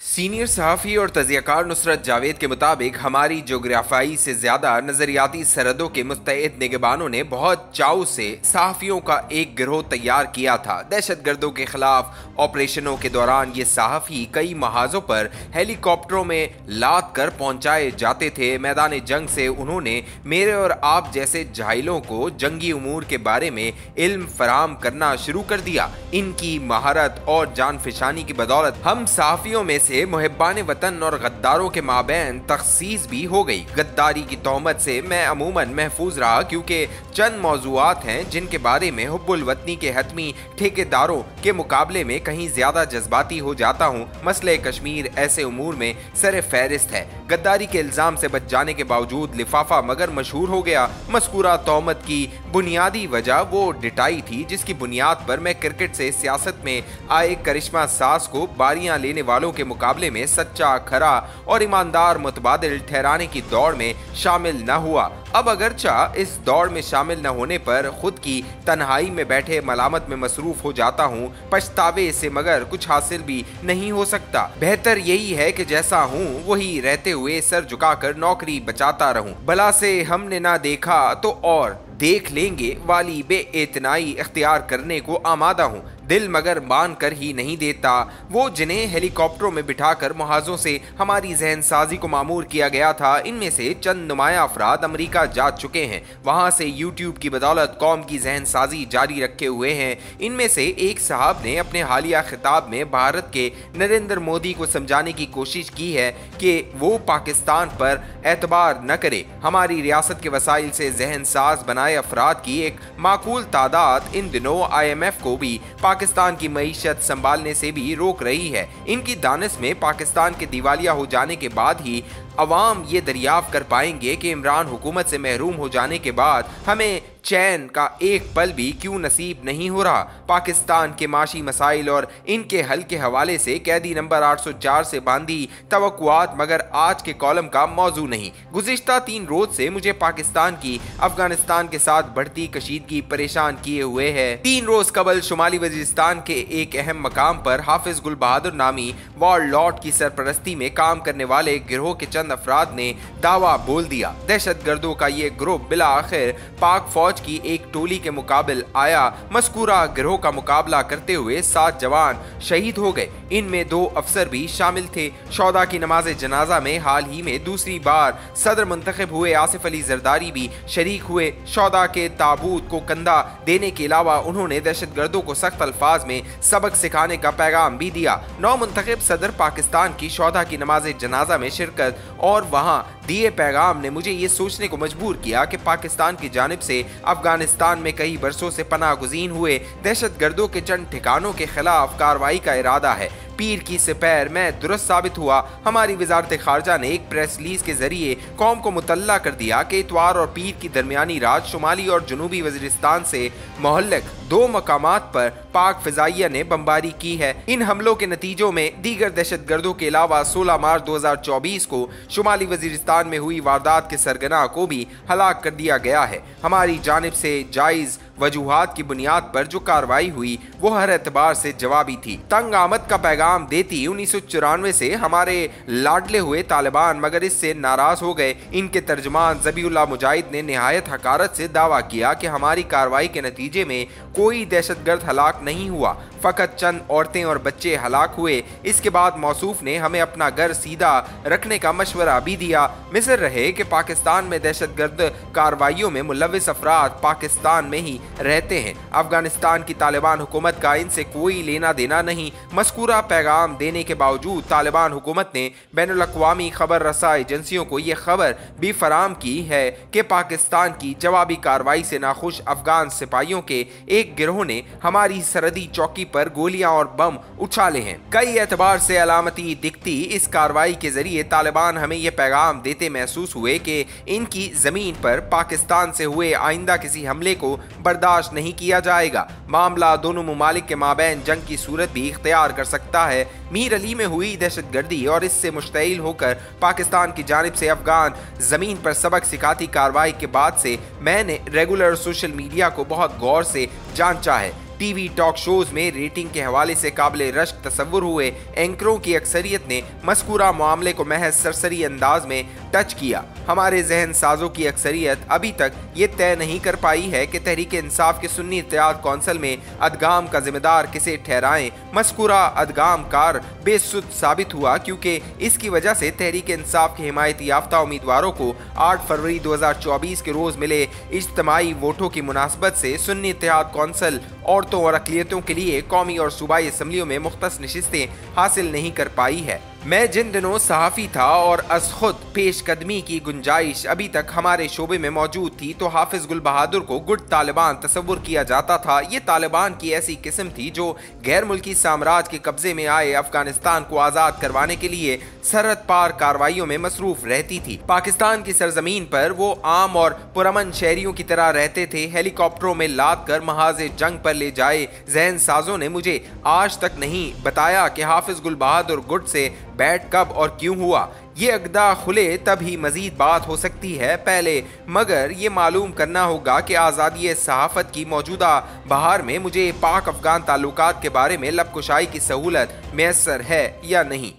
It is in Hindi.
सीनियर सहाफ़ी और तज़ियाकार नुसरत जावेद के मुताबिक हमारी जोग्राफियाई से ज़्यादा नज़रियाती सरहदों के मुस्तैद निगहबानों ने बहुत चाव से सहाफ़ियों का एक गिरोह तैयार किया था। दहशतगर्दों के खिलाफ ऑपरेशनों के दौरान ये सहाफ़ी कई महाजों पर हेलीकॉप्टरों में लाद कर पहुँचाए जाते थे। मैदान जंग से उन्होंने मेरे और आप जैसे जाहिलों को जंगी उमूर के बारे में इल्म फराहम करना शुरू कर दिया। इनकी महारत और जानफिशानी की बदौलत हम सहाफ़ियों में से मुहिब्बान वतन और गद्दारों के माबैन तखसीस भी हो गई। गद्दारी की तोहमत से मैं अमूमन महफूज रहा, क्योंकि चंद मौजूआत हैं जिनके बारे में हुब्बुल वतनी के हतमी ठेकेदारों के मुकाबले में कहीं ज्यादा जज्बाती हो जाता हूँ। मसले कश्मीर ऐसे उमूर में सर फहरिस्त है। गद्दारी के इल्जाम से बच जाने के बावजूद लिफाफा मगर मशहूर हो गया। मस्कूरा तोहमत की बुनियादी वजह वो डिटाई थी जिसकी बुनियाद पर मैं क्रिकेट से सियासत में आए करिश्मा साज को बारियां लेने वालों के मुकाबले में सच्चा, खरा और ईमानदार मुतबादिल ठहराने की दौड़ में शामिल न हुआ। अब अगरचा इस दौड़ में शामिल न होने पर खुद की तन्हाई में बैठे मलामत में मसरूफ हो जाता हूँ। पछतावे से मगर कुछ हासिल भी नहीं हो सकता। बेहतर यही है कि जैसा हूँ वही रहते हुए सर झुकाकर नौकरी बचाता रहूं। भला से हमने ना देखा तो और देख लेंगे वाली बेइतनाई इख्तियार करने को आमादा हूँ। दिल मगर मान कर ही नहीं देता। वो जिन्हें हेलीकॉप्टरों में बिठाकर महाजों से हमारी जहन साजी को मामूर किया गया था, इनमें से चंद नुमाया अफराद अमरीका जा चुके हैं। वहां से यूट्यूब की बदौलत कौम की जहन साजी जारी रखे हुए हैं। इनमें से एक साहब ने अपने हालिया खिताब में भारत के नरेंद्र मोदी को समझाने की कोशिश की है कि वो पाकिस्तान पर एतबार न करे। हमारी रियासत के वसाइल से जहन साज बनाए अफराद की एक माकूल तादाद इन दिनों IMF को भी पाकिस्तान की मईशत संभालने से भी रोक रही है। इनकी दानिश में पाकिस्तान के दिवालिया हो जाने के बाद ही अवाम ये दरियाफ्त कर पाएंगे कि इमरान हुकूमत से महरूम हो जाने के बाद हमें चैन का एक पल भी क्यों नसीब नहीं हो रहा। पाकिस्तान के माशी मसाइल और इनके हल के हवाले से कैदी नंबर 804 से बांधी तवक्कुआत मगर आज के कॉलम का मौजू नहीं। गुज़िश्ता 3 रोज से मुझे पाकिस्तान की अफगानिस्तान के साथ बढ़ती कशीदगी परेशान किए हुए है। 3 रोज कबल शुमाली वजीरिस्तान के एक अहम मकाम पर हाफिज गुल बहादुर नामी वॉर लॉर्ड की सरपरस्ती में काम करने वाले गिरोह के चंद अफराद ने दावा बोल दिया। दहशतगर्दों का ये ग्रुप बिला आखिर पाक फौज की एक टोली के मुकाबले आया। मस्कूरा गिरोह का मुकाबला करते हुए 7 जवान शहीद हो गए। इनमें 2 अफसर भी शामिल थे। शौदा की नमाज जनाजा में हाल ही में दूसरी बार सदर मुंतखब हुए आसिफ अली जरदारी भी शरीक हुए। शौदा के ताबूत को कंधा देने के अलावा उन्होंने दहशतगर्दों को सख्त अल्फाज में सबक सिखाने का पैगाम भी दिया। नौ मुंतखब सदर पाकिस्तान की शौदा की नमाज जनाजा में शिरकत और वहां दिए पैगाम ने मुझे ये सोचने को मजबूर किया कि पाकिस्तान की जानिब से अफगानिस्तान में कई बरसों से पनाह गुज़ीन हुए दहशतगर्दों के चंद ठिकानों के खिलाफ कार्रवाई का इरादा है। पीर की सिपैर में दुरुस्त साबित हुआ। हमारी वजारत खारजा ने एक प्रेस रिलीज के जरिए कौम को मुतल्ला कर दिया कि इतवार और पीर की दरमियानी रात शुमाली और जनूबी वजीरिस्तान से मोहल्लक 2 मकामात पर पाक फिजाइया ने बमबारी की है। इन हमलों के नतीजों में दीगर दहशतगर्दों के अलावा 16 मार्च 2024 को शुमाली वजीरिस्तान में हुई वारदात के सरगना को भी हलाक कर दिया गया है। हमारी जानिब से जायज वजूहात की बुनियाद पर जो कार्रवाई हुई वो हर एतबार से जवाबी थी। तंग आमद का पैगाम देती 1994 से हमारे लाडले हुए तालिबान मगर इससे नाराज हो गए। इनके तर्जमान ज़बीउल्लाह मुजाहिद ने निहायत हकारत से दावा किया कि हमारी कार्रवाई के नतीजे में कोई दहशतगर्द हलाक नहीं हुआ, फ़कत चंद औरतें और बच्चे हलाक हुए। इसके बाद मौसूफ ने हमें अपना घर सीधा रखने का मशवरा भी दिया। मिस्र रहे कि पाकिस्तान में दहशतगर्द कार्रवाइयों में मुलविस अफराद पाकिस्तान में ही रहते हैं। अफगानिस्तान की तालिबान हुकूमत का इनसे कोई लेना देना नहीं। मस्कूरा पैगाम देने के बावजूद तालिबान हुकूमत ने बैनुल-अक़वामी खबर रसा एजेंसियों को ये खबर भी फराहम की है कि पाकिस्तान की जवाबी कार्रवाई से नाखुश अफगान सिपाहियों के एक गिरोह ने हमारी सरहदी चौकी पर गोलियां और बम उछाले हैं। कई एतबार से अलामती दिखती इस कार्रवाई के जरिए तालिबान हमें यह पैगाम देते महसूस हुए कि इनकी जमीन पर पाकिस्तान से हुए आइंदा किसी हमले को बर्दाश्त नहीं किया जाएगा। मामला दोनों मुमालिक के माबैन जंग की सूरत भी इख्तियार कर सकता है। मीर अली में हुई दहशतगर्दी और इससे मुश्तइल होकर पाकिस्तान की जानिब से अफगान जमीन पर सबक सिखाती कार्रवाई के बाद से मैंने रेगुलर सोशल मीडिया को बहुत गौर से जांचा है। टीवी टॉक शोज में रेटिंग के हवाले से काबिले रश्क तसव्वुर हुए एंकरों की अक्सरियत ने मज़कूरा मामले को महज सरसरी अंदाज में टच किया। हमारे जहन साजों की अक्सरियत अभी तक ये तय नहीं कर पाई है कि तहरीक इंसाफ के सुन्नी इत्तेहाद कौंसिल में अदगाम का जिम्मेदार किसे ठहराएं। मज़कूरा अदगाम कार बेसुध साबित हुआ क्योंकि इसकी वजह से तहरीक इंसाफ के हिमायती याफ्ता उम्मीदवारों को 8 फरवरी 2024 के रोज मिले इज्तिमाई वोटों की मुनासबत से सुन्नी इत्तेहाद कौंसिल औरतों और अक़लियतों के लिए कौमी और सूबाई असम्बलियों में मुख्तस नशिस्तें हासिल नहीं कर पाई है। मैं जिन दिनों सहाफ़ी था और अस खुद पेशकदमी की गुंजाइश अभी तक हमारे शोबे में मौजूद थी तो हाफिज गुल बहादुर को गुड तालिबान तस्वुर किया जाता था। ये तालिबान की ऐसी किस्म थी जो गैर मुल्की साम्राज्य के कब्जे में आए अफगानिस्तान को आज़ाद करवाने के लिए सरहद पार कार्रवाइयों में मसरूफ रहती थी। पाकिस्तान की सरजमीन पर वो आम और पुरअमन शहरियों की तरह रहते थे। हेलीकॉप्टरों में लाद कर महाज़े जंग पर ले जाए जहन साजों ने मुझे आज तक नहीं बताया कि हाफिज गुल बहादुर गुट से बैठ कब और क्यों हुआ। ये अगदा खुले तब ही मजीद बात हो सकती है पहले मगर ये मालूम करना होगा कि आज़ादी सहाफ़त की मौजूदा बहार में मुझे पाक अफगान ताल्लुकात के बारे में लबकुशाई की सहूलत मैसर है या नहीं।